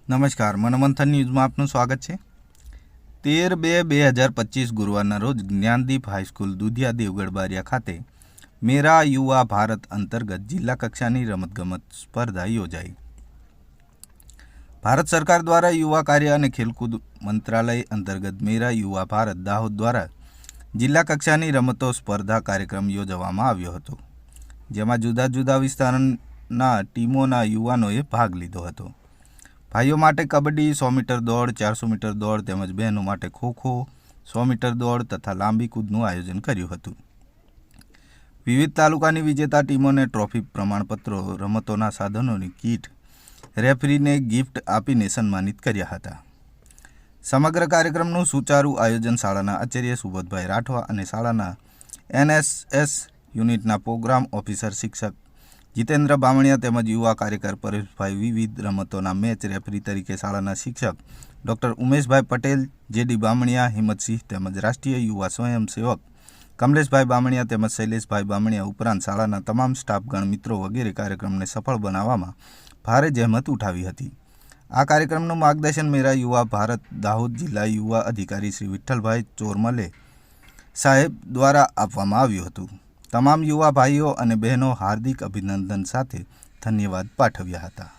નમસ્કાર, મનોમંથન ન્યૂઝમાં આપનું સ્વાગત છે। 13/2/2025 ગુરુવારના રોજ જ્ઞાનદીપ હાઈસ્કૂલ દુધિયા દેવગઢ બારિયા ખાતે મેરા યુવા ભારત અંતર્ગત જિલ્લા કક્ષાની રમતગમત સ્પર્ધા યોજાઈ। ભારત સરકાર દ્વારા યુવા કાર્ય અને ખેલકૂદ મંત્રાલય અંતર્ગત મેરા યુવા ભારત દાહોદ દ્વારા જિલ્લા કક્ષાની રમતો સ્પર્ધા કાર્યક્રમ યોજવામાં આવ્યો હતો, જેમાં જુદા જુદા વિસ્તારના ટીમોના યુવાનોએ ભાગ લીધો હતો। ભાઈઓ માટે કબડ્ડી, 100 મીટર દોડ, 400 મીટર દોડ તેમજ બહેનો માટે ખોખો, 100 મીટર દોડ તથા લાંબી કૂદનું આયોજન કર્યું હતું। વિવિધ તાલુકાની વિજેતા ટીમોને ટ્રોફી, પ્રમાણપત્રો, રમતોના સાધનોની કીટ, રેફરીને ગિફ્ટ આપીને સન્માનિત કર્યા હતા। સમગ્ર કાર્યક્રમનું સુચારું આયોજન શાળાના આચાર્ય સુબોધભાઈ રાઠવા અને શાળાના NSS યુનિટના પ્રોગ્રામ ઓફિસર શિક્ષક જીતેન્દ્ર બામણિયા તેમજ યુવા કાર્યકર પરેશભાઈ, વિવિધ રમતોના મેચ રેફરી તરીકે શાળાના શિક્ષક ડૉક્ટર ઉમેશભાઈ પટેલ, JD બામણિયા, હિંમતસિંહ તેમજ રાષ્ટ્રીય યુવા સ્વયંસેવક કમલેશભાઈ બામણિયા તેમજ શૈલેષભાઈ બામણિયા ઉપરાંત શાળાના તમામ સ્ટાફગણ, મિત્રો વગેરે કાર્યક્રમને સફળ બનાવવામાં ભારે જહેમત ઉઠાવી હતી। આ કાર્યક્રમનું માર્ગદર્શન મેરા યુવા ભારત દાહોદ જિલ્લા યુવા અધિકારી શ્રી વિઠ્ઠલભાઈ ચોરમલે સાહેબ દ્વારા આપવામાં આવ્યું હતું। તમામ યુવા ભાઈઓ અને બહેનો હાર્દિક અભિનંદન સાથે ધન્યવાદ પાઠવ્યા હતા।